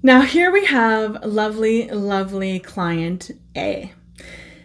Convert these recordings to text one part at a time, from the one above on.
Now here we have lovely, lovely client A.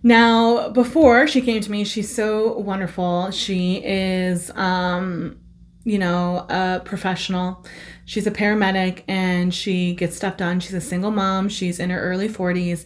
Now, before she came to me, she's so wonderful. She is, a professional. She's a paramedic and she gets stuff done. She's a single mom. She's in her early 40s.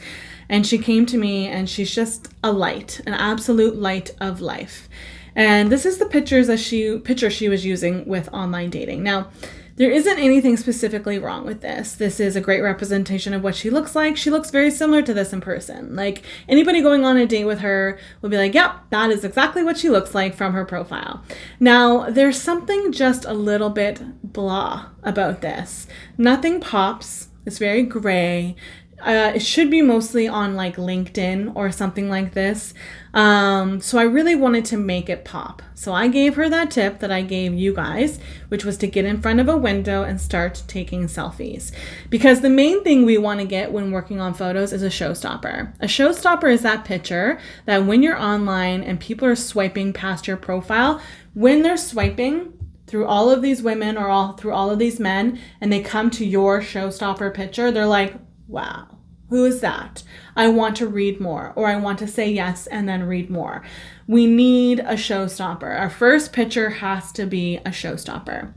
And she came to me and she's just a light, an absolute light of life. And this is the picture she was using with online dating. Now, there isn't anything specifically wrong with this. This is a great representation of what she looks like. She looks very similar to this in person. Like anybody going on a date with her will be like, yep, that is exactly what she looks like from her profile. Now, there's something just a little bit blah about this. Nothing pops. It's very gray. It should be mostly on like LinkedIn or something like this. So I really wanted to make it pop. So I gave her that tip that I gave you guys, which was to get in front of a window and start taking selfies. Because the main thing we want to get when working on photos is a showstopper. A showstopper is that picture that when you're online and people are swiping past your profile, when they're swiping through all of these women or through all of these men and they come to your showstopper picture, they're like, wow, who is that? I want to read more, or I want to say yes and then read more. We need a showstopper. Our first picture has to be a showstopper.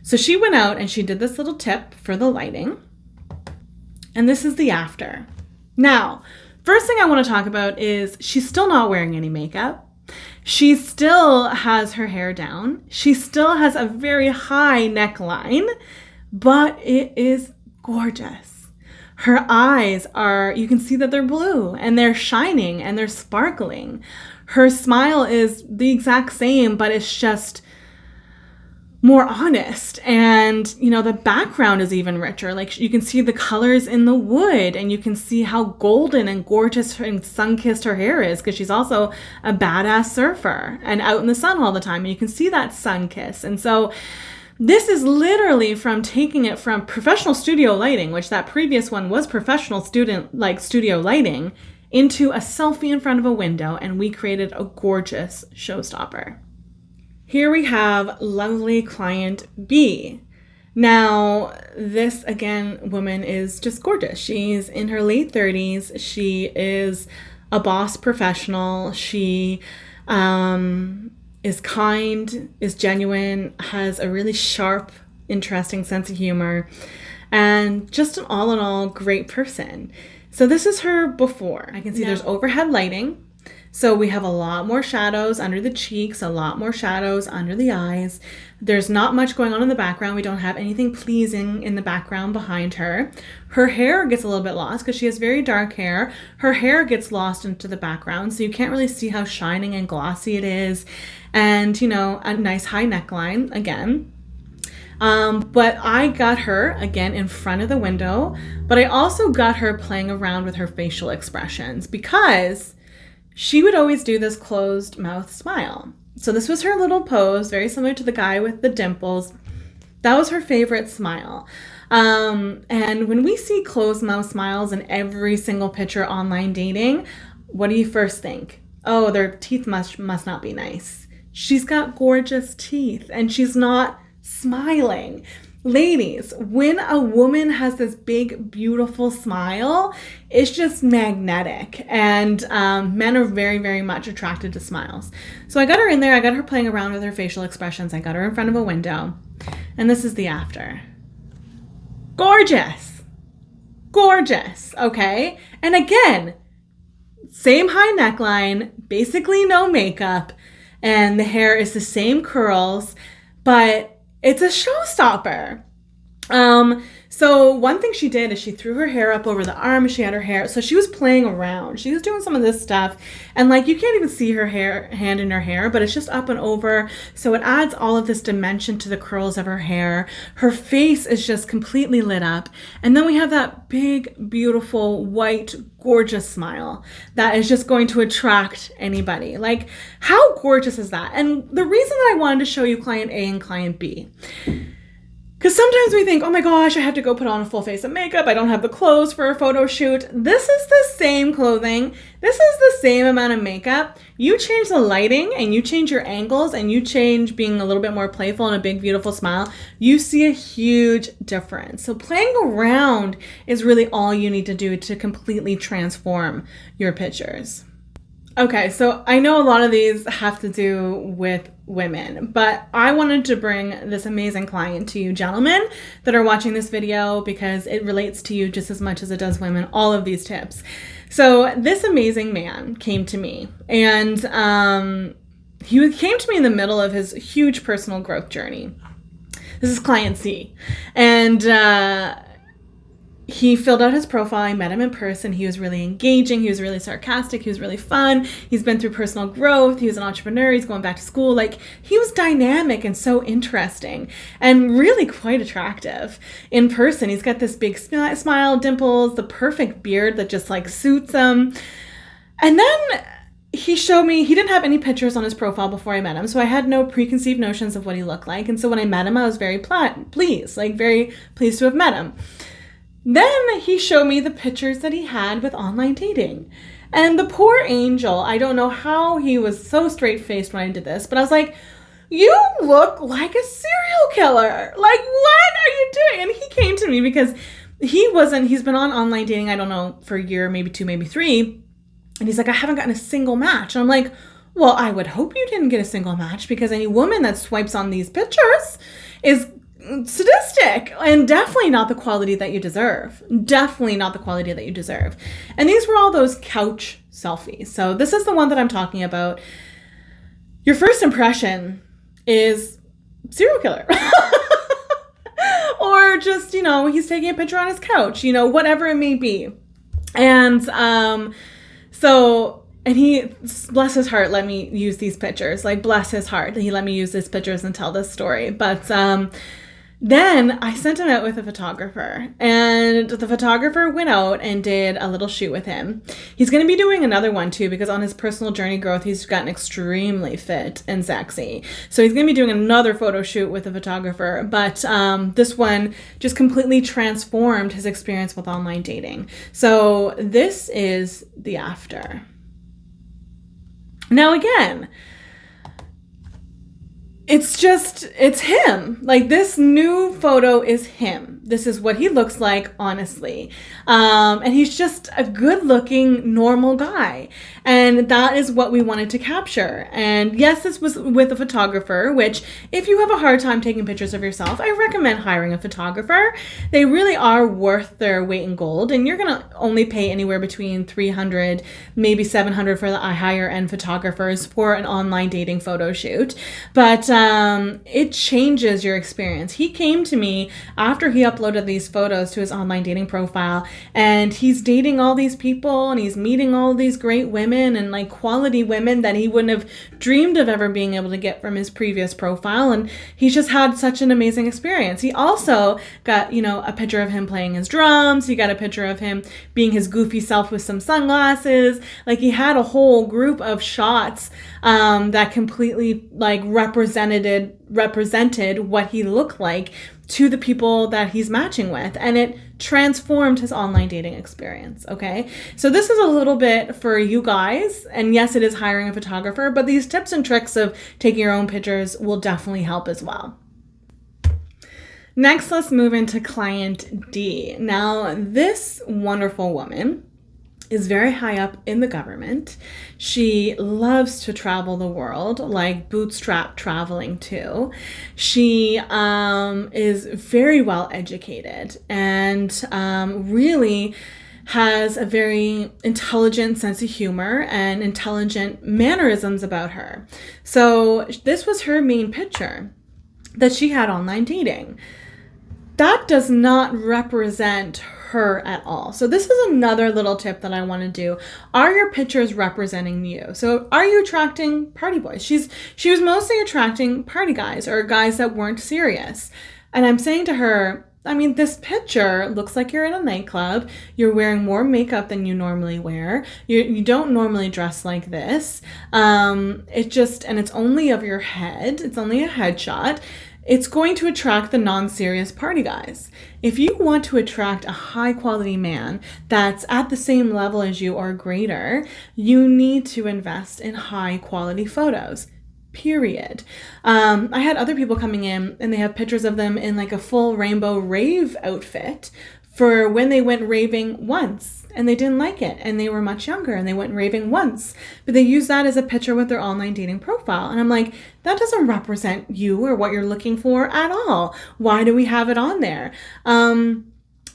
So she went out and she did this little tip for the lighting. And this is the after. Now, first thing I want to talk about is she's still not wearing any makeup. She still has her hair down. She still has a very high neckline, but it is gorgeous. Her eyes you can see that they're blue and they're shining and they're sparkling. Her smile is the exact same, but it's just more honest. And, the background is even richer. Like you can see the colors in the wood and you can see how golden and gorgeous and sun-kissed her hair is because she's also a badass surfer and out in the sun all the time. And you can see that sun kiss. And so this is literally from taking it from professional studio lighting, which that previous one was professional studio lighting, into a selfie in front of a window, and we created a gorgeous showstopper. Here we have lovely client B. Now, this, again, woman is just gorgeous. She's in her late 30s. She is a boss professional. She is kind, is genuine, has a really sharp, interesting sense of humor, and just an all in all great person. So this is her before. I can see there's overhead lighting. So we have a lot more shadows under the cheeks, a lot more shadows under the eyes. There's not much going on in the background. We don't have anything pleasing in the background behind her. Her hair gets a little bit lost because she has very dark hair. Her hair gets lost into the background, so you can't really see how shining and glossy it is. And, a nice high neckline again. But I got her, again, in front of the window, but I also got her playing around with her facial expressions because she would always do this closed mouth smile. So this was her little pose, very similar to the guy with the dimples. That was her favorite smile. And when we see closed mouth smiles in every single picture online dating, what do you first think? Oh, their teeth must not be nice. She's got gorgeous teeth and she's not smiling. Ladies, when a woman has this big, beautiful smile, it's just magnetic. And men are very, very much attracted to smiles. So I got her in there. I got her playing around with her facial expressions. I got her in front of a window. And this is the after. Gorgeous. Gorgeous. Okay. And again, same high neckline, basically no makeup. And the hair is the same curls, but it's a showstopper. So one thing she did is she threw her hair up over the arm. She had her hair. So she was playing around. She was doing some of this stuff. And you can't even see her hand in her hair, but it's just up and over. So it adds all of this dimension to the curls of her hair. Her face is just completely lit up. And then we have that big, beautiful, white, gorgeous smile that is just going to attract anybody. How gorgeous is that? And the reason that I wanted to show you client A and client B, Because sometimes we think, oh my gosh, I have to go put on a full face of makeup. I don't have the clothes for a photo shoot. This is the same clothing. This is the same amount of makeup. You change the lighting and you change your angles and you change being a little bit more playful and a big, beautiful smile. You see a huge difference. So playing around is really all you need to do to completely transform your pictures. Okay, so I know a lot of these have to do with women, but I wanted to bring this amazing client to you gentlemen that are watching this video because it relates to you just as much as it does women, all of these tips. So this amazing man came to me and he came to me in the middle of his huge personal growth journey. This is client C. And he filled out his profile. I met him in person. He was really engaging. He was really sarcastic. He was really fun. He's been through personal growth. He was an entrepreneur. He's going back to school. Like, he was dynamic and so interesting and really quite attractive in person. He's got this big smile, dimples, the perfect beard that just like suits him. And then he showed me, he didn't have any pictures on his profile before I met him. So I had no preconceived notions of what he looked like. And so when I met him, I was very pleased to have met him. Then he showed me the pictures that he had with online dating. And the poor angel, I don't know how he was so straight-faced when I did this, but I was like, you look like a serial killer. Like, what are you doing? And he came to me because he's been on online dating, I don't know, for a year, maybe 2, maybe 3. And he's like, I haven't gotten a single match. And I'm like, well, I would hope you didn't get a single match because any woman that swipes on these pictures is sadistic and definitely not the quality that you deserve. Definitely not the quality that you deserve. And these were all those couch selfies. So this is the one that I'm talking about. Your first impression is serial killer. Or just, he's taking a picture on his couch, whatever it may be. And and he, bless his heart, let me use these pictures. Like, bless his heart. He let me use these pictures and tell this story. But then I sent him out with a photographer, and the photographer went out and did a little shoot with him. He's going to be doing another one too, because on his personal journey growth, he's gotten extremely fit and sexy. So he's going to be doing another photo shoot with a photographer, but this one just completely transformed his experience with online dating. So this is the after. Now again, it's him. Like, this new photo is him. This is what he looks like, honestly. And he's just a good-looking, normal guy. And that is what we wanted to capture. And yes, this was with a photographer, which if you have a hard time taking pictures of yourself, I recommend hiring a photographer. They really are worth their weight in gold. And you're going to only pay anywhere between $300, maybe $700 for the higher-end photographers for an online dating photo shoot. But it changes your experience. He came to me after he uploaded these photos to his online dating profile, and he's dating all these people and he's meeting all these great women and like quality women that he wouldn't have dreamed of ever being able to get from his previous profile. And he's just had such an amazing experience. He also got, a picture of him playing his drums. He got a picture of him being his goofy self with some sunglasses. Like, he had a whole group of shots that completely like represented what he looked like to the people that he's matching with, and it transformed his online dating experience. Okay, so this is a little bit for you guys, and yes, it is hiring a photographer, but these tips and tricks of taking your own pictures will definitely help as well. Next, let's move into client D. Now, this wonderful woman is very high up in the government. She loves to travel the world, like bootstrap traveling too. She is very well educated and really has a very intelligent sense of humor and intelligent mannerisms about her. So this was her main picture that she had online dating. That does not represent her at all. So this is another little tip that I want to do. Are your pictures representing you? So are you attracting party boys? She was mostly attracting party guys or guys that weren't serious. And I'm saying to her, this picture looks like you're in a nightclub. You're wearing more makeup than you normally wear. You don't normally dress like this. And it's only of your head. It's only a headshot. it's going to attract the non-serious party guys. If you want to attract a high quality man that's at the same level as you or greater, you need to invest in high quality photos. Period. I had other people coming in and they have pictures of them in like a full rainbow rave outfit for when they went raving once and they didn't like it and they were much younger and they went raving once, but they used that as a picture with their online dating profile. And I'm like, that doesn't represent you or what you're looking for at all. Why do we have it on there?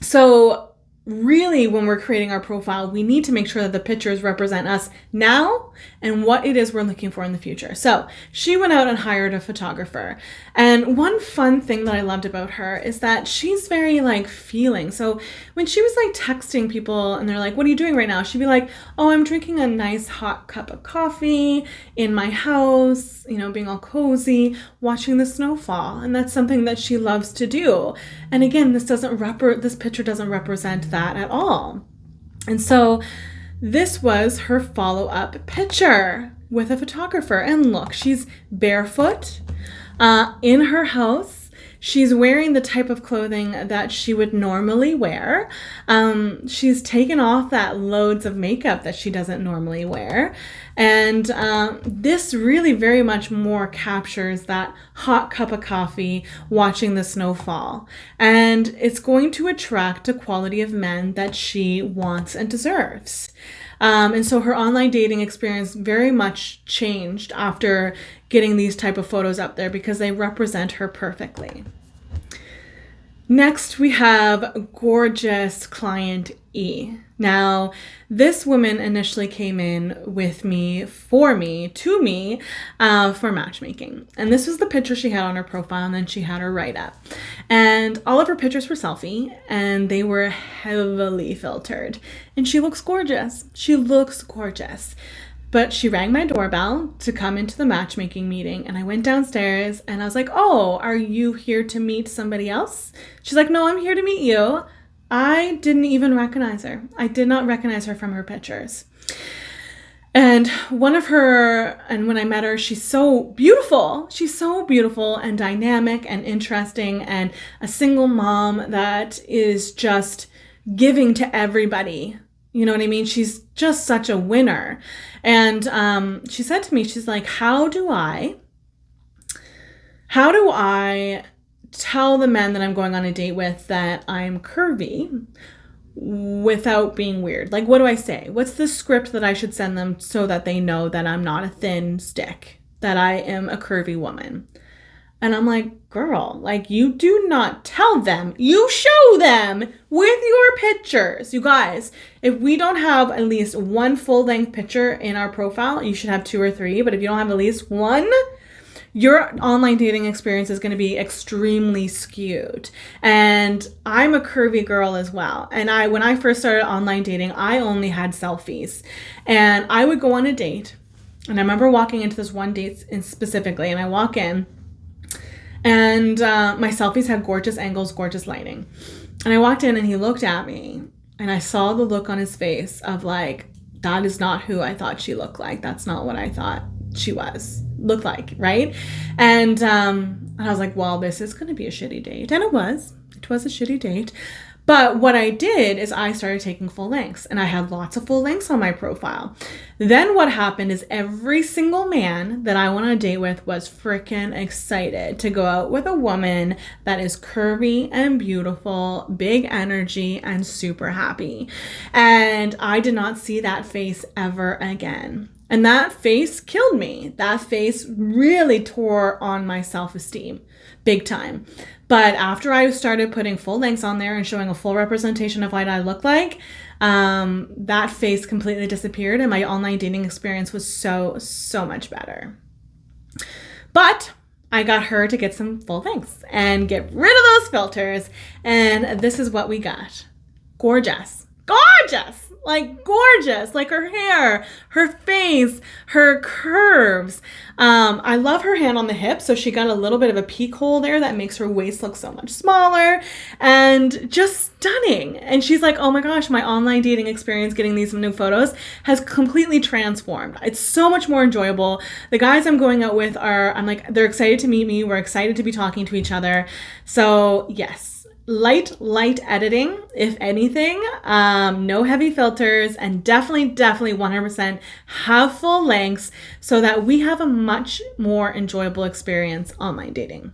So really, when we're creating our profile, we need to make sure that the pictures represent us now and what it is we're looking for in the future. So she went out and hired a photographer. And one fun thing that I loved about her is that she's very like feeling. So when she was like texting people and they're like, what are you doing right now? She'd be like, oh, I'm drinking a nice hot cup of coffee in my house, you know, being all cozy, watching the snow fall. And that's something that she loves to do. And again, this picture doesn't represent that at all. And so this was her follow-up picture with a photographer. And look, she's barefoot in her house. She's wearing the type of clothing that she would normally wear. She's taken off that loads of makeup that she doesn't normally wear. And this really very much more captures that hot cup of coffee watching the snow fall. And it's going to attract a quality of men that she wants and deserves. And so her online dating experience very much changed after getting these type of photos up there because they represent her perfectly. Next, we have gorgeous client E. Now, this woman initially came in with me, to me, for matchmaking. And this was the picture she had on her profile, and then she had her write-up. And all of her pictures were selfie, and they were heavily filtered. And she looks gorgeous. She looks gorgeous. But she rang my doorbell to come into the matchmaking meeting, and I went downstairs and I was like, oh, are you here to meet somebody else? She's like, no, I'm here to meet you. I didn't even recognize her. I did not recognize her from her pictures. And when I met her, she's so beautiful. She's so beautiful and dynamic and interesting and a single mom that is just giving to everybody. You know what I mean? She's just such a winner. And she said to me, she's like, how do I tell the men that I'm going on a date with that I'm curvy without being weird? Like, what do I say? What's the script that I should send them so that they know that I'm not a thin stick, that I am a curvy woman? And I'm like, girl, like, you do not tell them. You show them with your pictures. You guys, if we don't have at least one full-length picture in our profile, you should have 2 or 3. But if you don't have at least one, your online dating experience is going to be extremely skewed. And I'm a curvy girl as well. And when I first started online dating, I only had selfies. And I would go on a date. And I remember walking into this one date specifically, and I walk in, and my selfies had gorgeous angles, gorgeous lighting. And I walked in and he looked at me and I saw the look on his face of like, that is not who I thought she looked like. That's not what I thought she looked like, right? And I was like, well, this is going to be a shitty date. And it was a shitty date. But what I did is I started taking full lengths, and I had lots of full lengths on my profile. Then what happened is every single man that I went on a date with was freaking excited to go out with a woman that is curvy and beautiful, big energy, and super happy. And I did not see that face ever again. And that face killed me. That face really tore on my self-esteem, big time. But after I started putting full lengths on there and showing a full representation of what I look like, that face completely disappeared and my online dating experience was so much better. But I got her to get some full lengths and get rid of those filters. And this is what we got. Gorgeous. Gorgeous. like gorgeous, like her hair, her face, her curves. I love her hand on the hip. So she got a little bit of a peek hole there that makes her waist look so much smaller and just stunning. And she's like, oh my gosh, my online dating experience getting these new photos has completely transformed. It's so much more enjoyable. The guys I'm going out with I'm like, they're excited to meet me. We're excited to be talking to each other. So yes, light editing, if anything, no heavy filters, and definitely 100% have full lengths so that we have a much more enjoyable experience online dating.